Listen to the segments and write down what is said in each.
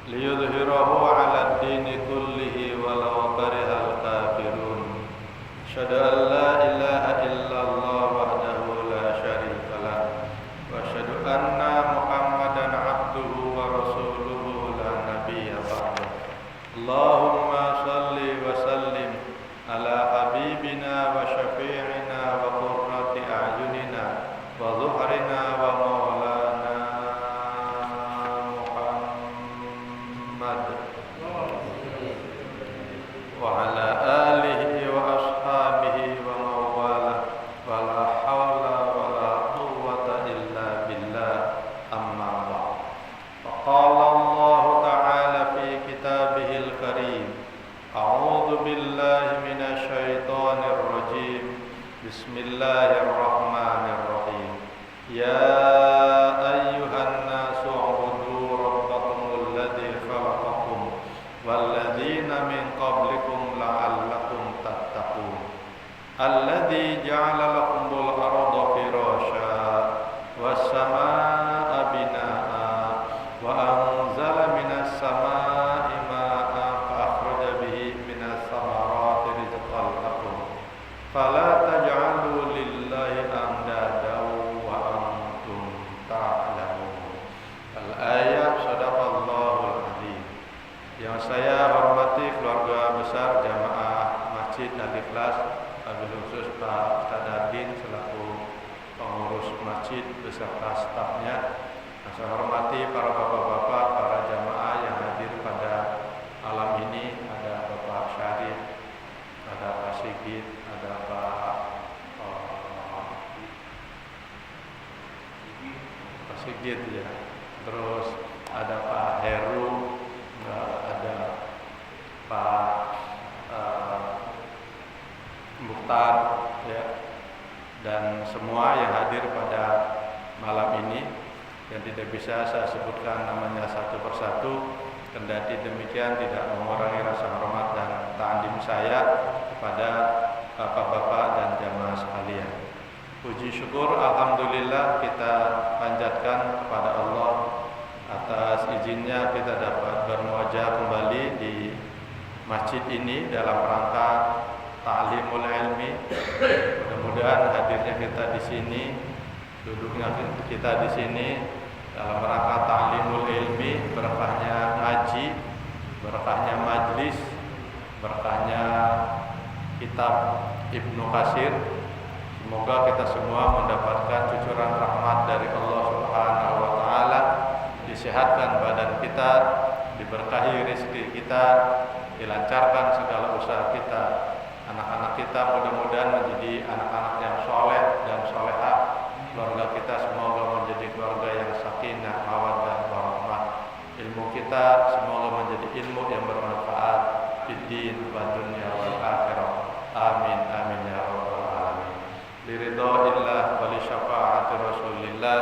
liyudhhirahu 'ala ad-dini kullihi walau karihal kafirun. Asyhadu an la ilaha illallah wahdahu la syarika lah wa asyhadu anna Muhammadan 'abduhu wa rasuluhu la nabiyya ba'dahu. Allahumma shalli wa sallim ala habibina wa syafi'ina wa qurrati a'yunina wa zuhrina wa maulana Muhammad wa ala alihi wa ashabihi wa mawalah wa la hawla wa la quwwata illa billah amma ba'd. Faqala Allah ta'ala fi kitabihil karim, a'udzu billahi minasy syaithanir rajim. Bismillahirrahmanirrahim. Ya ayyuhan nasu ubudu rabbakumul ladzi khalaqakum wal ladzina min qablikum la'allakum tattaqun. Alladzi ja'ala lakumul arda firasya was samaa'a binaa'a wa anzala minas samaa'i maa'an fa akhraja bihi minas samarati rizqan lakum fala taj'alu lillahi andadan wa antum ta'lamun. Al-ayat. Shadaqallahul adzim. Yang saya hormati keluarga besar jamaah Masjid Al-Ikhlas, wabil khusus Pak Ustadz Ardin selaku pengurus masjid beserta stafnya. Saya hormati para bapak-bapak, para jamaah yang hadir pada malam ini. Ada Bapak Syarif, ada Pak Sigit, ada Pak Sigit ya. Terus ada Pak Heru, ada Pak Mukhtar ya, dan semua yang hadir pada malam ini yang tidak bisa saya sebutkan namanya satu persatu. Kendati demikian tidak mengurangi rasa hormat dan ta'zim saya kepada bapak-bapak dan jamaah sekalian. Puji syukur alhamdulillah kita panjatkan kepada Allah atas izinnya kita dapat bermuajah kembali di masjid ini dalam rangka ta'limul ilmi. Mudah-mudahan hadirnya kita di sini, duduknya kita di sini dalam rangka ta'limul ilmi, berkahnya ngaji, berkahnya majlis, berkahnya kitab Ibnu Katsir. Semoga kita semua mendapatkan cucuran rahmat dari Allah Subhanahu wa taala, disehatkan badan kita, diberkahi rezeki kita, dilancarkan segala usaha kita. Anak-anak kita mudah-mudahan menjadi anak-anak yang soleh dan solehah. Keluarga kita semoga menjadi keluarga yang sakinah, mawaddah, warahmah. Ilmu kita semoga menjadi ilmu yang bermanfaat fid din wa dunya wal akhirah. Amin amin ya rabbal alamin. Liridha'illah wa li syafa'ati rasulillah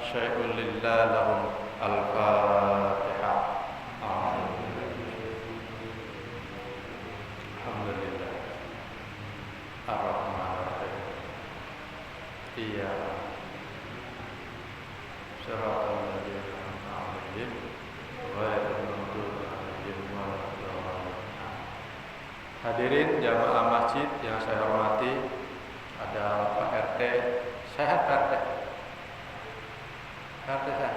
syai'un lillah lahum al-fatihah. Alhamdulillah. Ar-Rahmanir-Rahim. Iya. Shiratal ladzina an'amta 'alaihim ghairil maghdubi 'alaihim waladdallin. Hadirin jamaah masjid yang saya hormati, ada Pak RT. Sehat Pak RT? RT sehat?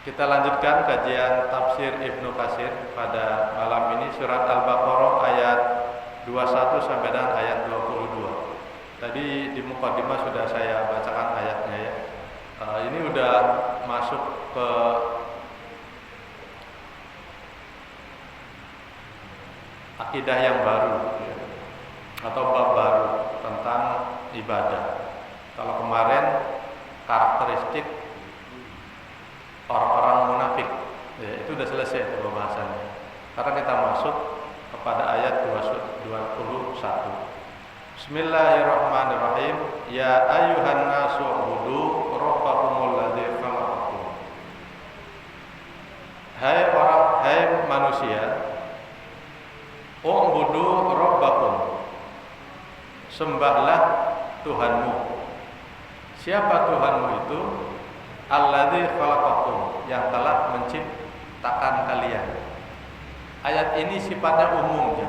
Kita lanjutkan kajian tafsir Ibnu Katsir pada malam ini, surat Al-Baqarah ayat 21 sampai dengan ayat 22. Tadi di mukadimah sudah saya bacakan ayatnya ya. Ini udah masuk ke akidah yang baru ya, atau bab baru tentang ibadah. Kalau kemarin karakteristik orang-orang munafik ya, itu sudah selesai pembahasannya. Sekarang kita masuk kepada ayat 21. Bismillahirrahmanirrahim. Ya ayyuhan nasu ubudu rabbakumul ladzi khalaqakum. Hai manusia, ubudu rabbakum, sembahlah Tuhanmu. Siapa Tuhanmu itu? alladzi khalaqakum, yang telah menciptakan kalian. Ayat ini sifatnya umum ya.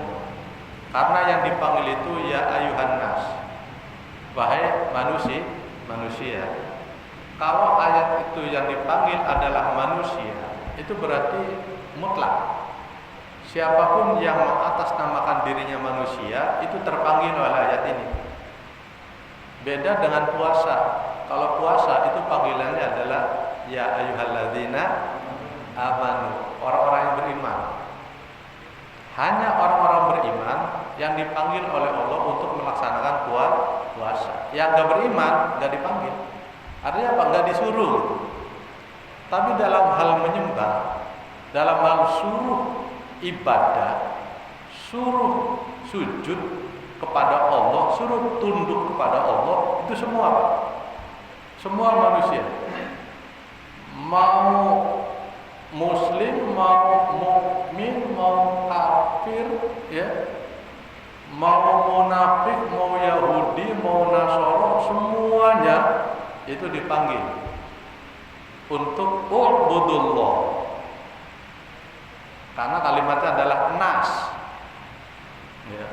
Karena yang dipanggil itu ya ayuhan nas, wahai manusia. Kalau ayat itu yang dipanggil adalah manusia, itu berarti mutlak. Siapapun yang mengatasnamakan dirinya manusia itu terpanggil oleh ayat ini. Beda dengan puasa. Kalau puasa itu panggilannya adalah ya ayyuhalladzina amanu, orang-orang yang beriman. Hanya orang-orang beriman yang dipanggil oleh Allah untuk melaksanakan puasa. Yang enggak beriman enggak dipanggil. Artinya apa? Enggak disuruh. Tapi dalam hal menyembah, dalam hal suruh ibadah, suruh sujud kepada Allah, suruh tunduk kepada Allah, itu semua apa? Semua manusia, mau muslim, mau mukmin, mau kafir, ya, mau munafik, mau Yahudi, mau Nasoro, semuanya itu dipanggil untuk ubudullah. Karena kalimatnya adalah nas. Ya.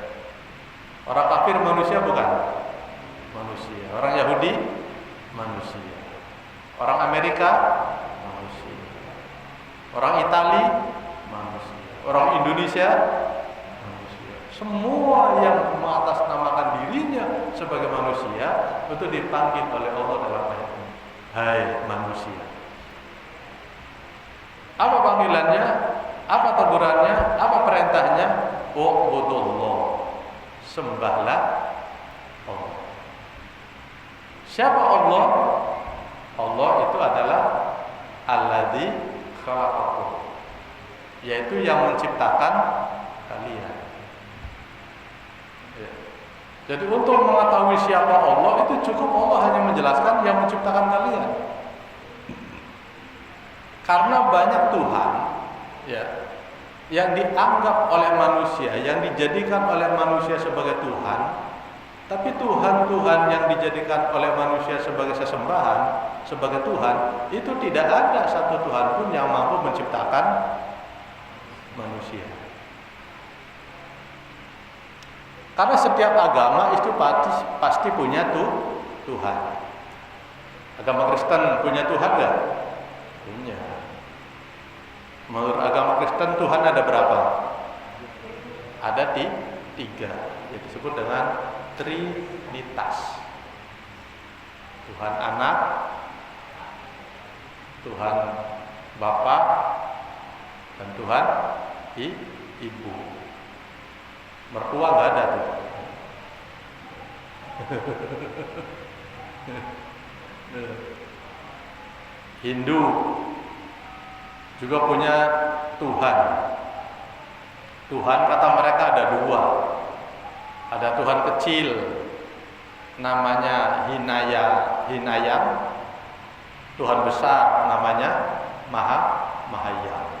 Orang kafir manusia bukan? Manusia. Orang Yahudi manusia. Orang Amerika manusia. Orang Itali manusia. Orang Indonesia manusia. Semua yang mengatasnamakan dirinya sebagai manusia itu dipanggil oleh Allah dalam ayat ini. Hai manusia. Apa panggilannya? Apa tegurannya? Apa perintahnya? Ubudullah. Sembahlah Allah. Siapa Allah? Allah itu adalah alladzi khalaqakum, yaitu yang menciptakan kalian. Ya. Jadi untuk mengetahui siapa Allah itu cukup Allah hanya menjelaskan yang menciptakan kalian. Karena banyak Tuhan, ya, yang dianggap oleh manusia, yang dijadikan oleh manusia sebagai Tuhan, tapi Tuhan-Tuhan yang dijadikan oleh manusia sebagai sesembahan, sebagai Tuhan, itu tidak ada satu Tuhan pun yang mampu menciptakan manusia. Karena setiap agama itu pasti punya Tuhan. Agama Kristen punya Tuhan nggak? Punya. Menurut agama Kristen Tuhan ada berapa? Ada tiga, yang disebut dengan Trinitas. Tuhan Anak, Tuhan Bapa, dan Tuhan Ibu. Mertua nggak ada tuh. Hindu juga punya Tuhan. Tuhan kata mereka ada dua. Ada Tuhan kecil namanya Hinayang. Tuhan besar namanya Mahayana.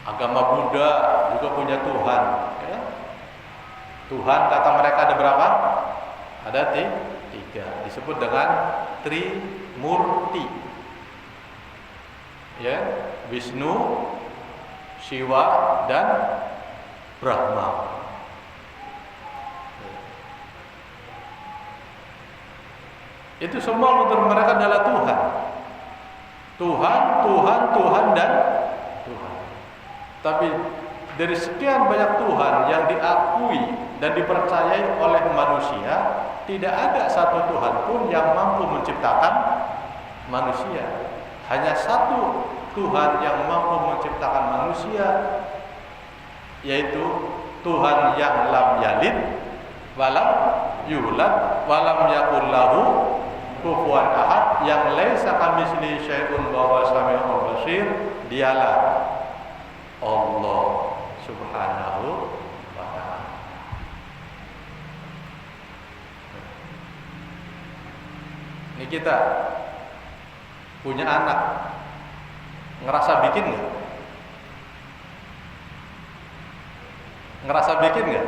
Agama Buddha juga punya Tuhan, ya. Tuhan kata mereka ada berapa? Ada tiga, disebut dengan Trimurti. Ya, Wisnu, Shiva, dan Brahma. Itu semua menurut mereka adalah Tuhan. Tuhan, dan Tuhan. Tapi dari sekian banyak Tuhan yang diakui dan dipercayai oleh manusia, tidak ada satu Tuhan pun yang mampu menciptakan manusia. Hanya satu Tuhan yang mampu menciptakan manusia, yaitu Tuhan yang lam yalid walam yulad walam yakul lahu kufuwan ahad, yang laisa kamitslihi syai'un wa huwas samiul basir. Dialah Allah Subhanahu wa ta'ala. Ini kita punya anak, ngerasa bikin nggak? Ngerasa bikin nggak?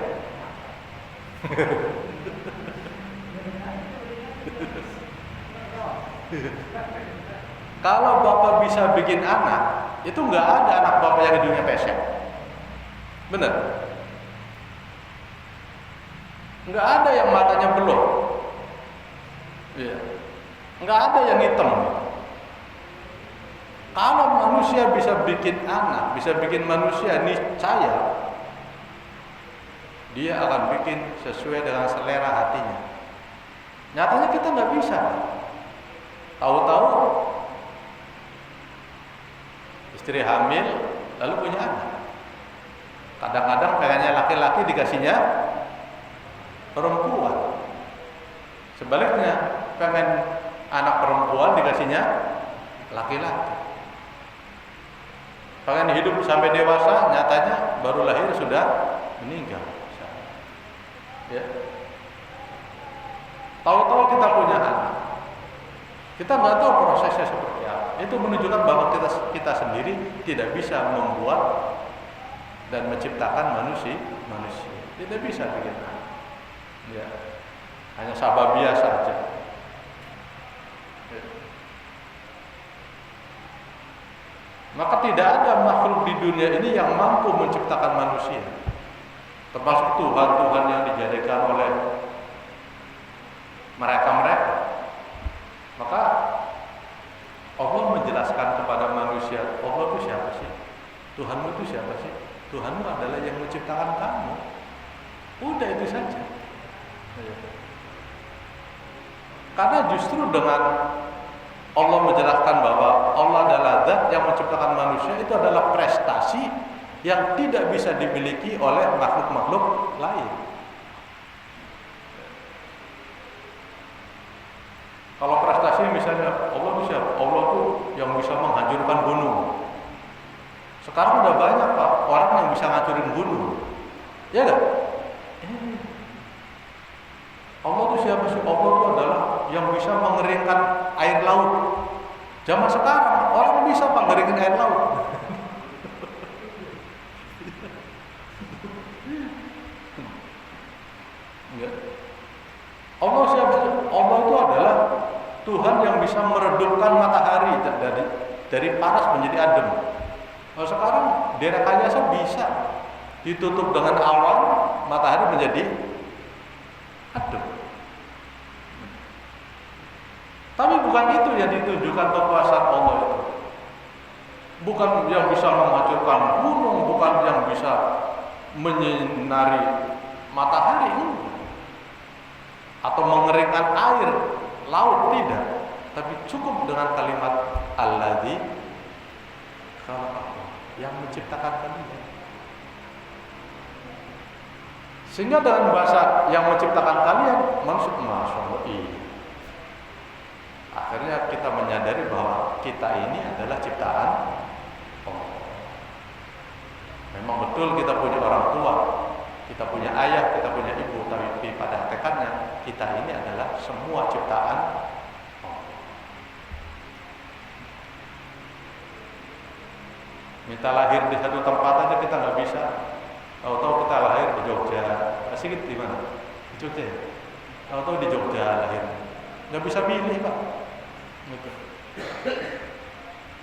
Kalau bapak bisa bikin anak, itu nggak ada anak bapak yang hidungnya pesek. Bener? Nggak ada yang matanya belok. Iya. Nggak ada yang hitam. Kalau manusia bisa bikin anak, bisa bikin manusia, niscaya dia akan bikin sesuai dengan selera hatinya. Nyatanya kita nggak bisa. Tahu-tahu istri hamil lalu punya anak. Kadang-kadang pengennya laki-laki dikasihnya perempuan. Sebaliknya pengen anak perempuan dikasihnya laki-laki. Pengen hidup sampai dewasa, nyatanya baru lahir sudah meninggal. Ya. Tahu-tahu kita punya anak, kita nggak tahu prosesnya seperti apa. Itu menunjukkan bahwa kita sendiri tidak bisa membuat dan menciptakan manusia. Tidak bisa bikin anak. Ya. Hanya sababiyah saja. Ya. Maka tidak ada makhluk di dunia ini yang mampu menciptakan manusia, termasuk Tuhan yang dijadikan oleh mereka. Maka Allah menjelaskan kepada manusia, Allah itu siapa sih? Tuhanmu itu siapa sih? Tuhanmu adalah yang menciptakan kamu. Udah itu saja. Karena justru dengan Allah menjelaskan bahwa Allah adalah zat yang menciptakan manusia, itu adalah prestasi yang tidak bisa dimiliki oleh makhluk-makhluk lain. Kalau prestasi misalnya Allah itu siapa? Allah itu yang bisa menghancurkan gunung. Sekarang udah banyak Pak orang yang bisa ngancurin gunung. Ya enggak? Allah itu siapa sih? Allah itu adalah yang bisa mengeringkan air laut. Zaman sekarang orang bisa mengeringkan air laut. Allah siapa sih? Allah itu adalah Tuhan yang bisa meredupkan matahari dari panas menjadi adem. Nah, sekarang daerah Kayasa bisa ditutup dengan awan, matahari menjadi adem. Tapi bukan itu yang ditunjukkan kekuasaan Allah itu. Bukan yang bisa menghancurkan gunung, bukan yang bisa menyinari matahari, atau mengeringkan air laut, tidak. Tapi cukup dengan kalimat alladzi khalaqakum, yang menciptakan kalian. Sehingga dengan bahasa yang menciptakan kalian, maksud Masya Allah, akhirnya kita menyadari bahwa kita ini adalah ciptaan Allah. Memang betul kita punya orang tua, kita punya ayah, kita punya ibu, tapi pada hakikatnya kita ini adalah semua ciptaan Allah. Minta lahir di satu tempat aja kita nggak bisa. Tahu-tahu kita lahir di Jogja, asik di mana? Di Jogja. Tahu-tahu di Jogja lahir, nggak bisa pilih Pak. Gitu.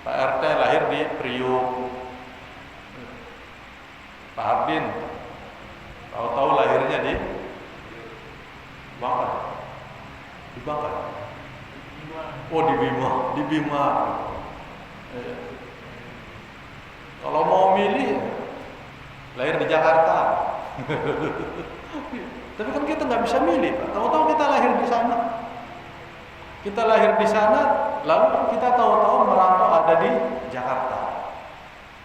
Pak RT lahir di Priuk, Pak Hardin tahu-tahu lahirnya di Bangka. Di Bangka. Oh di Bima. Kalau mau milih lahir di Jakarta. Tapi kan kita nggak bisa milih, Pak. Tahu-tahu kita lahir di sana. Kita lahir di sana, lalu kita tahu-tahu merantau ada di Jakarta.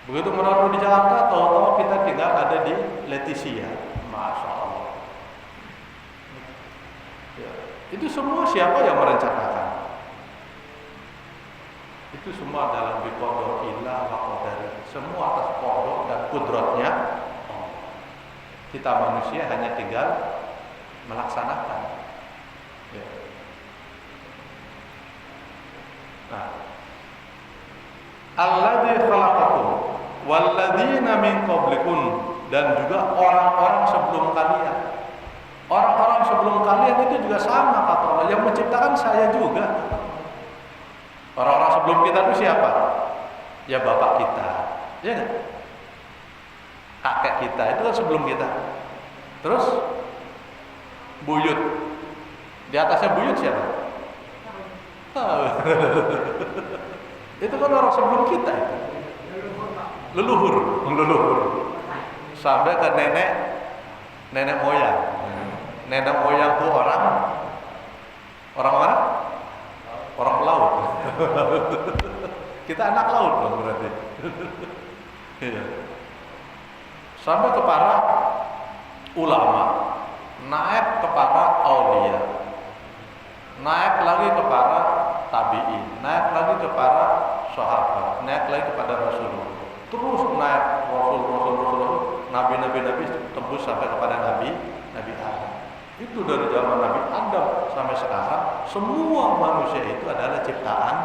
Begitu merantau di Jakarta, tahu-tahu kita tinggal ada di Leticia. Masya Allah. Ya. Itu semua siapa yang merencanakan? Itu semua dalam biqadar illah wa qadar. Semua atas qadar dan kudratnya Allah. Kita manusia hanya tinggal melaksanakan. Ya. Nah, alladzi khalaqakum walladzina min qablikum, dan juga orang-orang sebelum kalian. Orang-orang sebelum kalian itu juga sama kata Allah, yang menciptakan saya juga. sebelum kita itu siapa? Ya bapak kita, ya nggak? Kakek kita itu kan sebelum kita. Terus buyut, di atasnya buyut siapa? Itu kan orang sebelum kita itu. Leluhur. Sampai ke nenek moyang. Nenek moyang tuh orang mana? Orang pelaut. Kita anak laut dong berarti. Iya. Sampai ke para ulama, naik ke para aulia, naik lagi ke para tabi'in, naik lagi ke para sahabat, naik lagi kepada Rasulullah. Terus naik Rasul, nabi tembus sampai kepada Nabi Adam. Itu dari zaman Nabi Adam sampai sekarang, semua manusia itu adalah ciptaan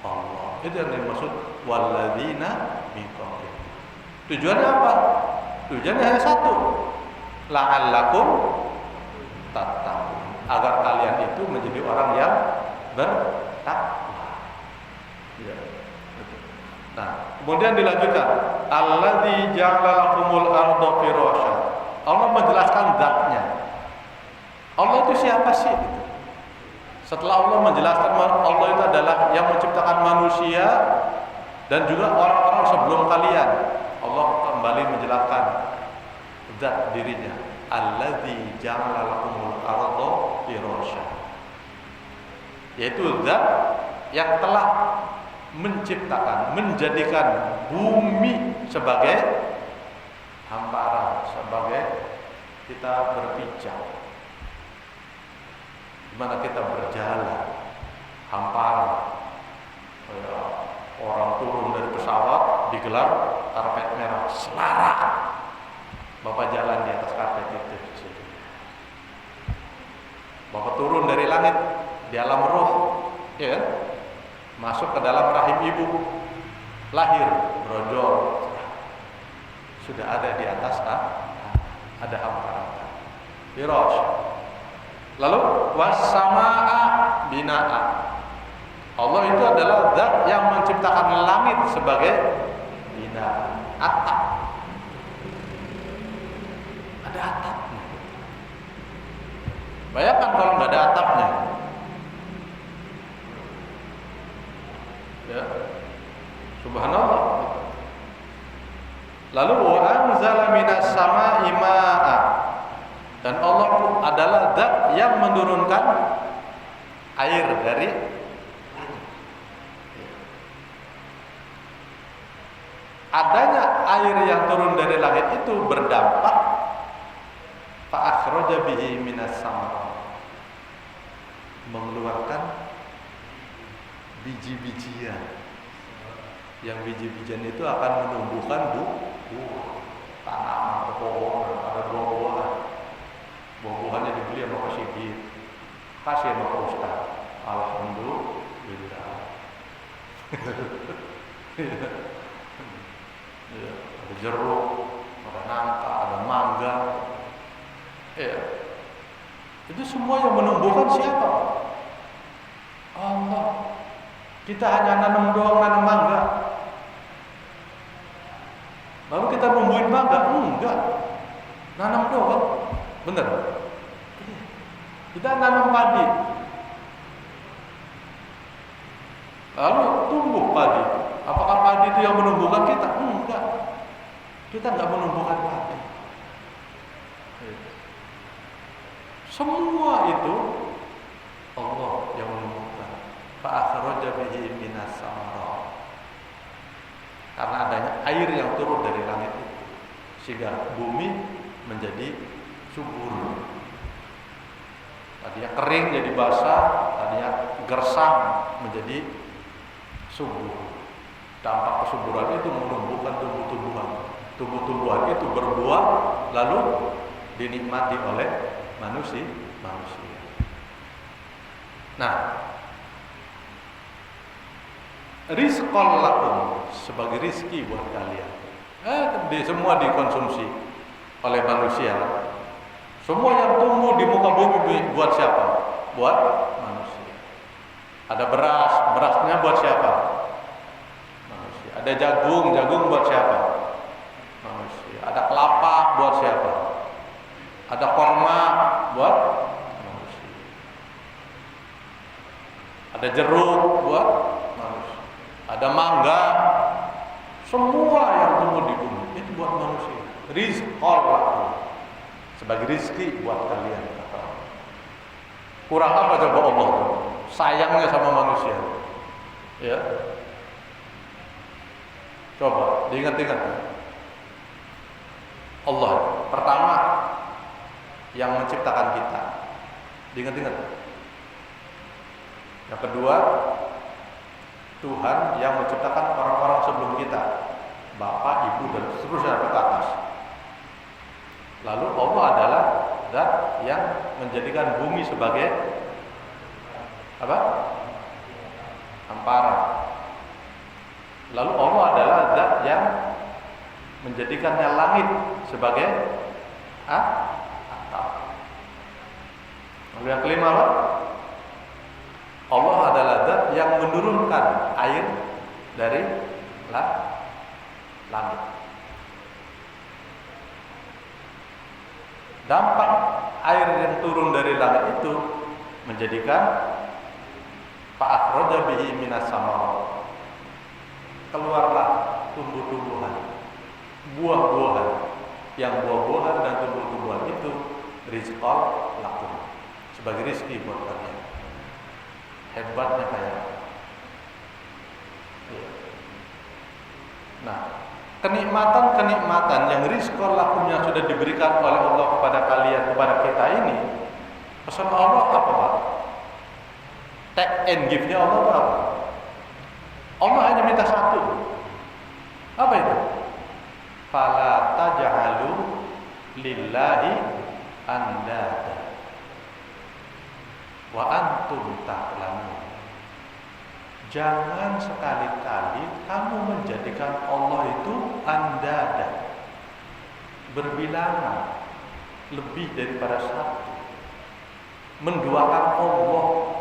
Allah. Itu yang dimaksud walladzina min qablikum. Tujuannya apa? Tujuannya hanya satu, la'allakum tattaqun, agar kalian itu menjadi orang yang bertakwa. Ya. Nah, kemudian dilanjutkan, alladzi ja'ala lakumul arda firasya. Allah menjelaskan zatnya. Allah itu siapa sih? Gitu. Setelah Allah menjelaskan Allah itu adalah yang menciptakan manusia dan juga orang-orang sebelum kalian, Allah kembali menjelaskan zat dirinya. Alladzi ja'ala lakumul arda firasya. Yaitu zat yang telah menciptakan, menjadikan bumi sebagai hamparan, sebagai kita berpijak, di mana kita berjalan hamparan. Orang turun dari pesawat digelar karpet merah, selarak. Bapak jalan di atas karpet itu. Bapak turun dari langit di alam roh, ya kan? Masuk ke dalam rahim ibu, lahir, brojol, sudah ada di atas ada hamparan. Firash. Lalu was-samaa binaa. Allah itu adalah zat yang menciptakan langit sebagai bina, atap. Ada atapnya. Bayangkan kalau nggak ada atapnya. Ya. Subhanallah. Lalu wa anzala minas samaa'i maa'a. Dan Allah adalah zat yang menurunkan air dari langit. Adanya air yang turun dari langit itu berdampak fa akhraja bihi minas samarat, mengeluarkan biji-bijian. Yang biji-bijian itu akan menumbuhkan buah, tanaman, pepohonan, ada buah-buahan. Buah-buahannya dibeli sama Pak Sigit, kasih sama Pak Ustaz. Alhamdulillah. Ya, ada jeruk, ada nangka, ada mangga. Ya. Itu semua yang menumbuhkan siapa? Allah. Kita hanya nanam doang, nanam mangga. Lalu kita numbuhin mangga? Enggak. Nanam doang. Benar? Kita nanam padi. Lalu tumbuh padi. Apakah padi itu yang menumbuhkan kita? Enggak. Kita enggak menumbuhkan padi. Semua itu Allah yang menumbuhkan. Fa'akhraja bihi minas samarat. Karena adanya air yang turun dari langit itu, sehingga bumi menjadi subur. Tadinya kering jadi basah, tadinya gersang menjadi subur. Dampak kesuburan itu menumbuhkan tumbuh-tumbuhan. Tumbuh-tumbuhan itu berbuah lalu dinikmati oleh manusia. Nah, rizqan lakum, sebagai rizki buat kalian. Semua dikonsumsi oleh manusia. Semua yang tumbuh di muka bumi buat siapa? Buat manusia. Ada beras, berasnya buat siapa? Ada jagung, jagung buat siapa? Manusia. Ada kelapa buat siapa? Ada korma buat manusia. Ada jeruk buat manusia. Ada mangga. Semua yang tumbuh di bumi itu buat manusia. Rizqan lakum, sebagai rizki buat kalian. Kurang apa coba Allah? Sayangnya sama manusia. Ya. Coba diingat-ingat. Allah pertama yang menciptakan kita. Diingat-ingat. Yang kedua, Tuhan yang menciptakan orang-orang sebelum kita, bapak, ibu, dan seterusnya sampai ke atas. Lalu Allah adalah zat yang menjadikan bumi sebagai apa? Hamparan. Lalu Allah adalah zat yang menjadikannya langit sebagai atap. Lalu yang kelima apa? Allah adalah zat yang menurunkan air dari langit. Dampak air yang turun dari langit itu menjadikan fa'akhraja bihi minas samarat. Keluarlah tumbuh-tumbuhan, buah-buahan. Yang buah-buahan dan tumbuh-tumbuhan itu rizqan lakum, sebagai rezeki buat kalian. Hebatnya kayak. Nah, kenikmatan-kenikmatan yang rizqan lakum yang sudah diberikan oleh Allah kepada kalian, kepada kita ini, pesan Allah apa Pak? Take and give-nya Allah apa? Allah hanya minta satu. Apa itu? Fala taj'alu lillahi andada wa antum ta'lamun. Jangan sekali-kali kamu menjadikan Allah itu andada, berbilangan, lebih daripada satu, menduakan Allah.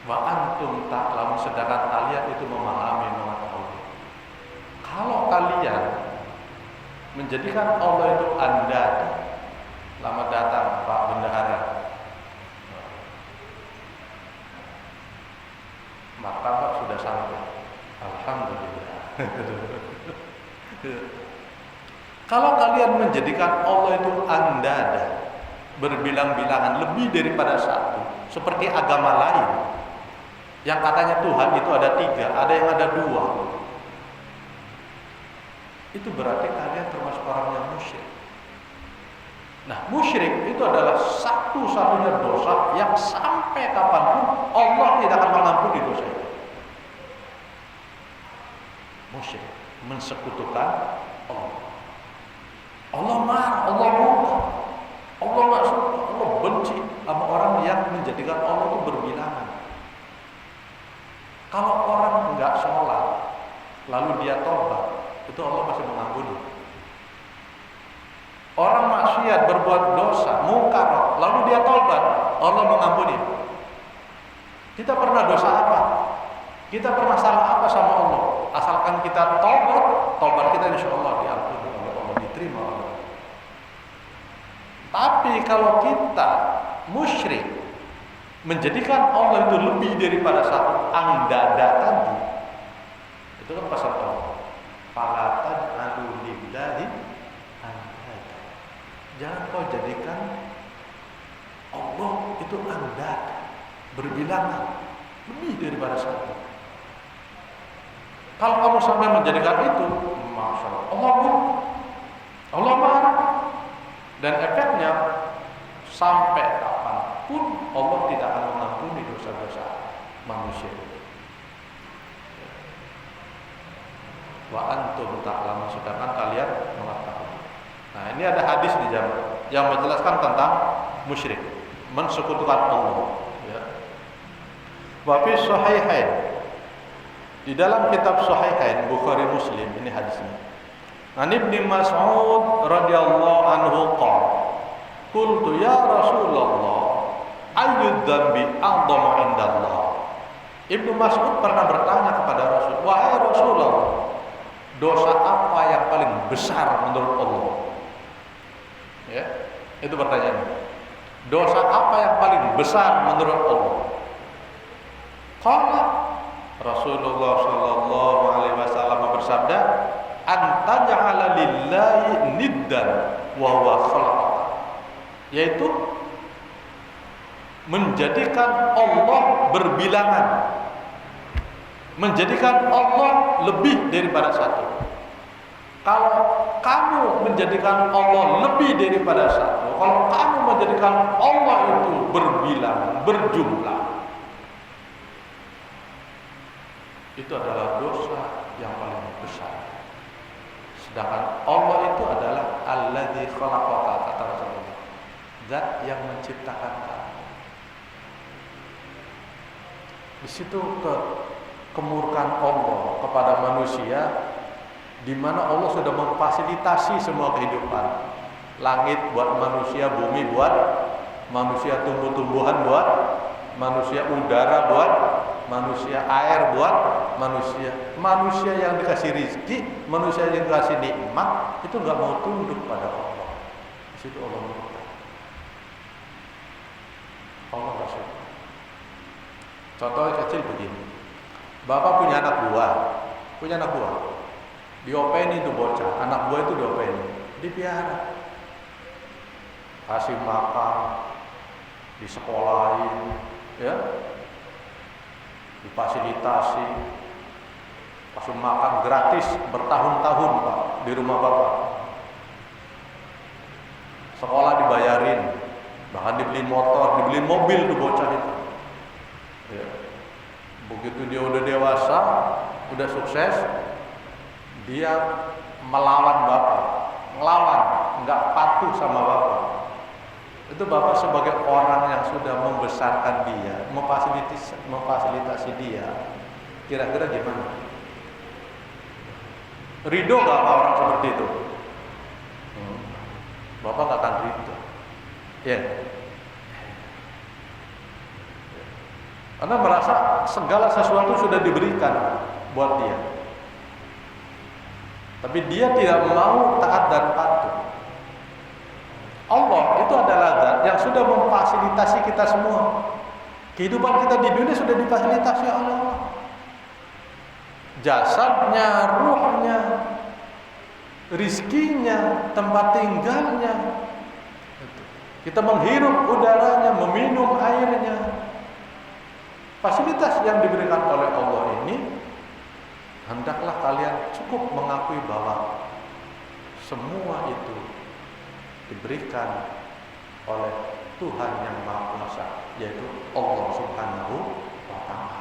Wa antum ta'lamun, sedangkan kalian itu memahami, mengetahui. Kalau kalian menjadikan Allah itu andada, selamat datang Pak Bendahara, martabak sudah sampai. Alhamdulillah. Kalau kalian menjadikan Allah itu andada, berbilang-bilangan, lebih daripada satu, seperti agama lain yang katanya Tuhan itu ada 3, ada yang ada 2, itu berarti kalian termasuk orang yang musyrik. Nah, musyrik itu adalah satu-satunya dosa yang sampai kapanpun Allah tidak akan mengampuni dosa itu. Musyrik, mensekutukan Allah. Allah marah, Allah murka, Allah nggak suka, Allah benci sama orang yang menjadikan Allah itu berbilangan. Kalau orang nggak sholat, lalu dia tobat, itu Allah masih mengampuni. Orang maksiat, berbuat dosa, mungkar, lalu dia tobat, Allah mengampuni. Kita pernah dosa apa? Kita pernah salah apa sama Allah? Asalkan kita tobat kita insya Allah diampuni oleh Allah, diterima oleh Allah. Tapi kalau kita musyrik, menjadikan Allah itu lebih daripada satu, andada tadi, itu kan pasal Allah. Fala taj'alu lillahi andada. Jangan kau jadikan Allah itu andada, berbilangan, lebih daripada satu. Kalau kamu sampai menjadikan itu, masya Allah, Allah marah, dan efeknya sampai kapanpun Allah tidak akan mengampuni dosa-dosa manusia. Wa antum ta'lamun, sedangkan kalian mengetahui. Nah, ini ada hadis di zaman yang menjelaskan tentang musyrik, mensekutukan Allah. Ya. Wa fi sahihain, di dalam kitab Sahihain Bukhari Muslim, ini hadisnya. An Ibnu Mas'ud radhiyallahu anhu qala, qultu ya Rasulullah, ayyu dzambi a'dhamu indallah? Ibnu Mas'ud pernah bertanya kepada Rasul, "Wahai Rasulullah, dosa apa yang paling besar menurut Allah?" Ya, itu pertanyaannya. Dosa apa yang paling besar menurut Allah? Qala Rasulullah sallallahu alaihi wasallam bersabda, "Anta ja'ala lillahi niddan wa huwa khalaqaka." Yaitu menjadikan Allah berbilangan, menjadikan Allah lebih daripada satu. Kalau kamu menjadikan Allah lebih daripada satu, kalau kamu menjadikan Allah itu berbilang, berjumlah, itu adalah dosa yang paling besar. Sedangkan Allah itu adalah alladzi khalaqaka, kata Rasulullah, zat yang menciptakan kamu. Di situ kemurkaan Allah kepada manusia, di mana Allah sudah memfasilitasi semua kehidupan. Langit buat manusia, bumi buat manusia, tumbuh-tumbuhan buat manusia, udara buat manusia, air buat manusia. Manusia yang dikasih rizki, manusia yang dikasih nikmat, itu nggak mau tunduk pada Allah. Di situ Allah murka. Allah nggak suka. Contoh kecil begini, bapak punya anak buah, diopeni itu bocah, anak buah itu diopeni, dipiara, kasih makan, disekolahin, ya, difasilitasi, kasih makan gratis bertahun-tahun Pak di rumah bapak, sekolah dibayarin, bahkan dibeliin motor, dibeliin mobil tuh bocah itu. Ya. Begitu dia udah dewasa, udah sukses, dia melawan bapak, nggak patuh sama bapak. Itu bapak sebagai orang yang sudah membesarkan dia, memfasilitasi dia, kira-kira gimana? Ridho nggak sama orang seperti itu? Bapak nggak akan ridho, ya. Karena merasa segala sesuatu sudah diberikan buat dia. Tapi dia tidak mau taat dan patuh. Allah itu adalah zat yang sudah memfasilitasi kita semua. Kehidupan kita di dunia sudah difasilitasi oleh Allah. Jasadnya, ruhnya, rizkinya, tempat tinggalnya. Kita menghirup udaranya, meminum airnya. Fasilitas yang diberikan oleh Allah ini, hendaklah kalian cukup mengakui bahwa semua itu diberikan oleh Tuhan yang Maha Kuasa, yaitu Allah Subhanahu wa Ta'ala.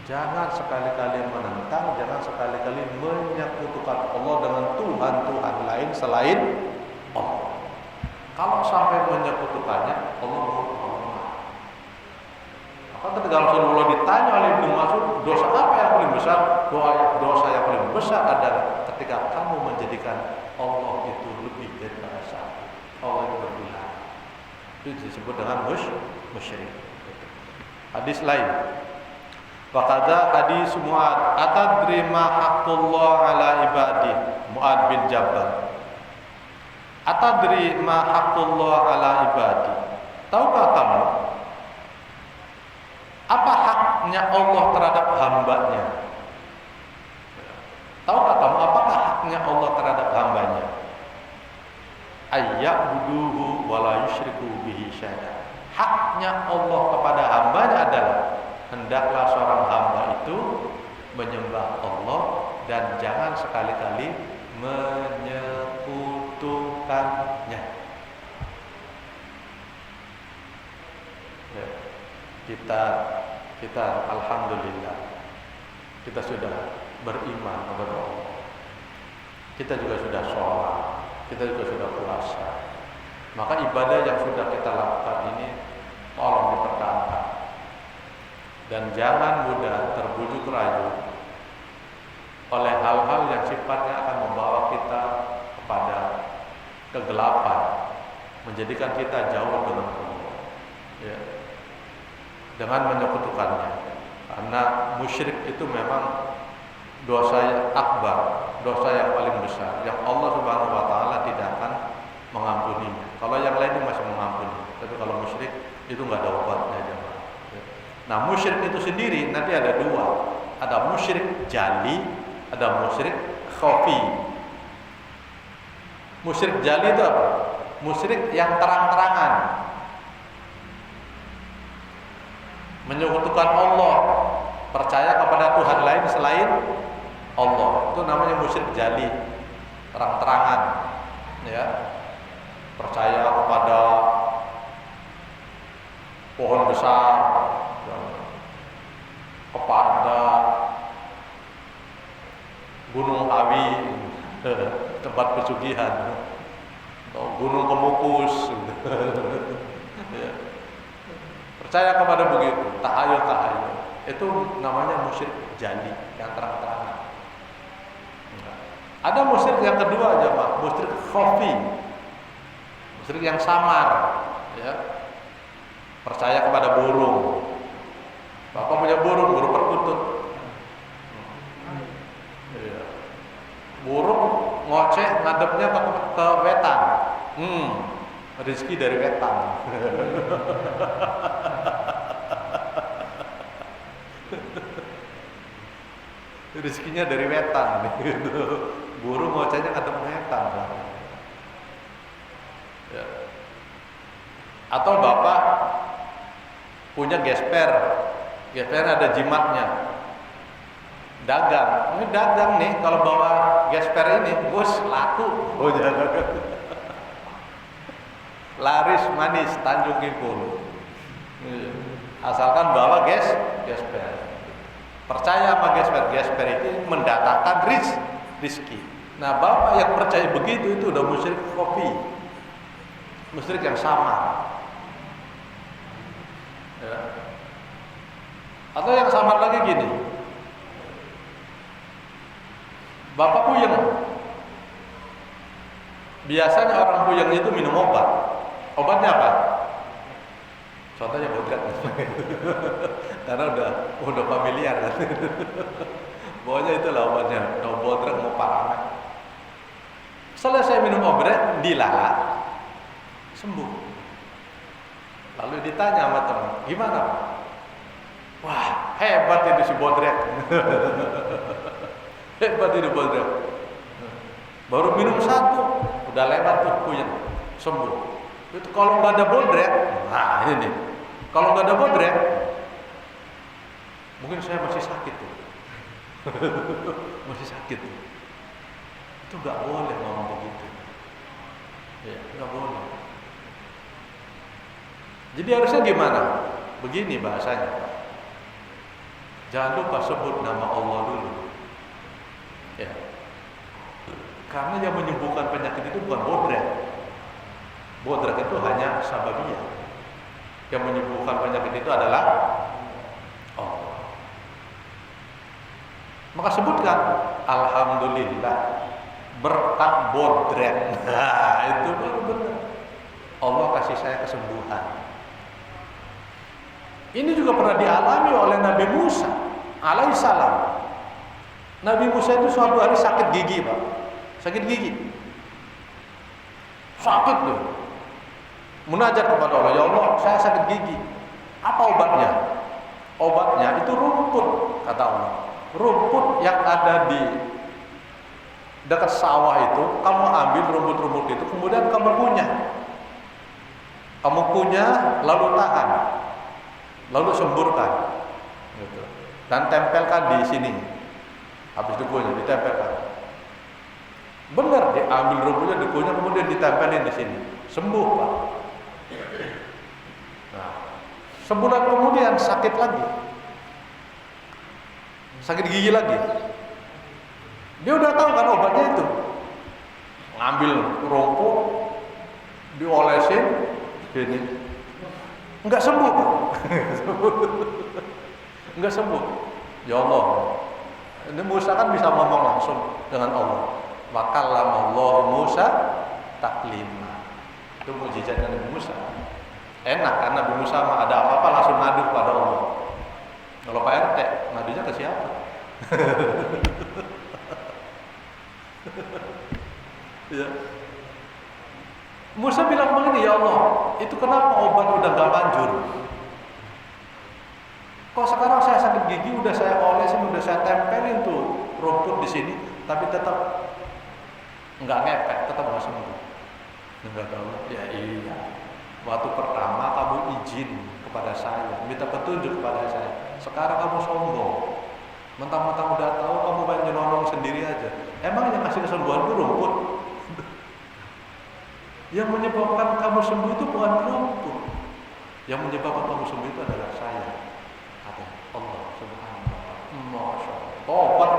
Jangan sekali-kali menentang, jangan sekali-kali menyekutukan Allah dengan Tuhan-Tuhan lain selain Allah. Kalau sampai menyekutukannya, Allah murka. Maka ketika Rasulullah ditanya oleh Ibnu Mas'ud, dosa apa yang paling besar? Dosa yang paling besar adalah ketika kamu menjadikan Allah itu lebih daripada satu. Allah itu berbilang. Itu disebut dengan musyrik. Hadis lain. Waqadha hadis Mu'ad, atadri ma haqqullah ala ibadi? Mu'ad bin Jabal. Atadri ma haqqullah ala ibadi? Tahukah kamu apa haknya Allah terhadap hambanya? Tahukah kamu apakah haknya Allah terhadap hambanya? Ayya'buduhu wa la yusyriku bihi syai'an. Haknya Allah kepada hambanya adalah hendaklah seorang hamba itu menyembah Allah dan jangan sekali-kali menyekutukannya. Ya. Kita alhamdulillah kita sudah beriman kepada Allah. Kita juga sudah sholat, kita juga sudah puasa. Maka ibadah yang sudah kita lakukan ini tolong dipertahankan. Dan jangan mudah terbujuk rayu oleh hal-hal yang sifatnya akan membawa kita kepada kegelapan, menjadikan kita jauh dengan Allah. Ya. Dengan menyekutukannya. Karena musyrik itu memang dosa yang akbar, dosa yang paling besar, yang Allah Subhanahu wa taala tidak akan mengampuninya. Kalau yang lain masih mengampuni, tapi kalau musyrik itu nggak ada obatnya, jemaah. Nah, musyrik itu sendiri nanti ada dua. Ada musyrik jali, ada musyrik khafi. Musyrik jali itu apa? Musyrik yang terang-terangan, menyekutukan Allah, percaya kepada Tuhan lain selain Allah. Itu namanya musyrik jali, terang-terangan, ya. Percaya kepada pohon besar, kepada gunung awi, tempat pesugihan, atau gunung Kemukus. Ya. Percaya kepada begitu, tahayul. Itu namanya musyrik jali, yang terang-terangan. Ada musyrik yang kedua aja, Pak, musyrik khafi. Musyrik yang samar, ya. Percaya kepada burung. Bapak punya burung perkutut. Ya. Burung ngoceh ngadepnya ke wetan. Rezeki dari wetan. Rezekinya dari wetan gitu. Burung ngocehnya ngadep wetan. Ya. Atau bapak punya gesper ada jimatnya, dagang. Ini dagang nih, kalau bawa gesper ini, bos laku. Oh jangan. Laris manis Tanjung Kipul. Asalkan bawa gesper. Percaya sama gesper itu mendatangkan rizki. Nah, bapak yang percaya begitu itu udah musyrik khafi, musyrik yang samar. Ya. Atau yang samar lagi gini, bapak puyeng. Biasanya orang puyeng itu minum obat. Obatnya apa? Contohnya bodret. Karena udah familiar kan. Pokoknya itulah obatnya. Mau bodret mau paramek. Selesai minum obat, dilalah, sembuh. Lalu ditanya sama teman, gimana? Wah, hebat itu si bodret. Hebat itu bodret. Baru minum satu, udah lewat tuh puyeng, sembuh. Itu kalau nggak ada bodret, nah ini nih. Kalau nggak ada bodret, mungkin saya masih sakit tuh. Masih sakit tuh. Itu nggak boleh ngomong begitu. Ya, nggak boleh. Jadi harusnya gimana? Begini bahasanya. Jangan lupa sebut nama Allah dulu. Ya. Karena yang menyembuhkan penyakit itu bukan bodret. Bodret itu hanya sababiyah. Yang menyembuhkan penyakit itu adalah Allah. Maka sebutkan alhamdulillah berkat bodret. Nah, itu baru benar. Allah kasih saya kesembuhan. Ini juga pernah dialami oleh Nabi Musa alaihissalam. Nabi Musa itu suatu hari sakit gigi, Pak. Sakit gigi. Sakit tuh. Munajat kepada Allah, ya Allah, saya sakit gigi. Apa obatnya? Obatnya itu rumput, kata Allah. Rumput yang ada di dekat sawah itu, kamu ambil rumput-rumput itu, kemudian kamu kunyah. Kamu kunyah, lalu tahan. Lalu semburkan, gitu. Dan tempelkan di sini. Habis dikunyah, ditempelkan. Benar, diambil rumputnya, dikunyah, kemudian ditempelin di sini. Sembuh, Pak. Nah, sebulan kemudian sakit lagi, sakit gigi lagi. Dia udah tahu kan obatnya itu. Ngambil rumput, diolesin, gini. Enggak sembuh. Enggak sembuh. Ya Allah. Ini Musa kan bisa ngomong langsung dengan Allah. Wa kallama Allah Musa taklima. Itu mukjizatnya Nabi Musa. Enak karena Nabi Musa ada apa-apa langsung ngadu kepada Allah. Kalau Pak RT Ya. Musa bilang begini, ya Allah, itu kenapa obat udah gak manjur? Kok sekarang saya sakit gigi udah saya olesin, udah saya tempelin tuh rumput di sini, tapi tetap nggak ngepek, tetap nggak sembuh. Nggak tahu. Ya iya. Waktu pertama kamu izin kepada saya, minta petunjuk kepada saya. Sekarang kamu sombong. Mentang-mentang udah tahu, kamu banyak nyelonong sendiri aja. Emang yang ngasih kesembuhan itu rumput? Yang menyebabkan kamu sembuh itu bukan rumput. Yang menyebabkan kamu sembuh itu adalah saya. Kata Allah Subhanahu wa ta'ala. Masya Allah. Tobat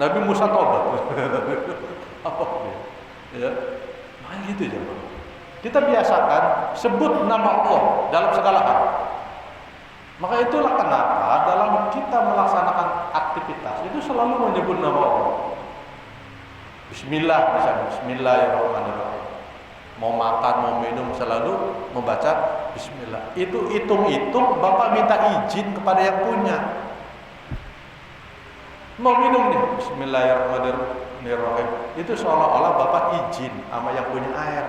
Nabi Musa tobat. Apa dia? Ya. Nah gitu aja. Kita biasakan sebut nama Allah dalam segala hal. Maka itulah kenapa dalam kita melaksanakan aktivitas itu selalu menyebut nama Allah. Bismillah misalnya, Bismillahirrahmanirrahim. Mau makan, mau minum selalu membaca Bismillah. Itu hitung-hitung Bapak minta izin kepada yang punya. Mau minum nih, Bismillahirrahmanirrahim. Itu seolah-olah Bapak izin sama yang punya air.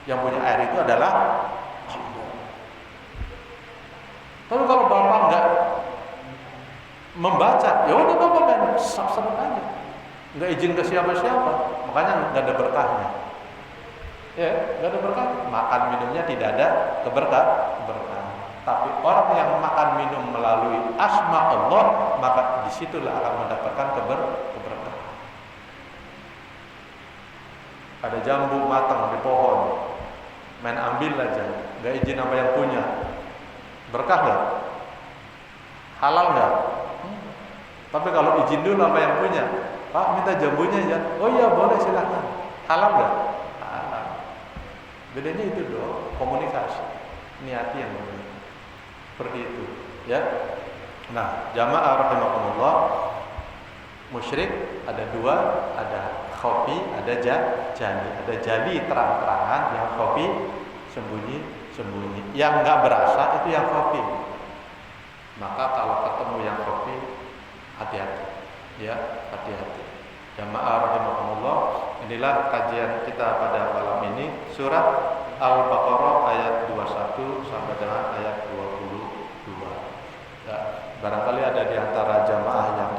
Yang punya air itu adalah Allah. Tapi kalau Bapak enggak membaca, ya udah Bapak kan sab-sab aja. Enggak izin ke siapa-siapa, makanya enggak ada berkahnya. Ya, enggak ada berkah. Makan minumnya tidak ada keberkah. Tapi orang yang makan minum melalui asma Allah, maka disitulah akan mendapatkan keberkahan. Ada jambu matang di pohon, main ambil aja, nggak izin sama yang punya. Berkah nggak? Halal nggak? Tapi kalau izin dulu sama yang punya, Pak minta jambunya ya. Oh iya boleh silakan. Halal nggak? Halal. Bedanya itu doang, komunikasi, niati yang benar. Seperti itu, ya. Nah, jamaah rahimakumullah, musyrik ada dua, ada khafi, ada jali. Ada jali terang-terangan, yang khafi sembunyi. Yang enggak berasa itu yang khafi. Maka kalau ketemu yang khafi, hati-hati, ya, hati-hati. Jamaah rahimakumullah, inilah kajian kita pada malam ini, surat Al-Baqarah ayat 21 sampai dengan ayat 22. Ya, barangkali ada di antara jamaah yang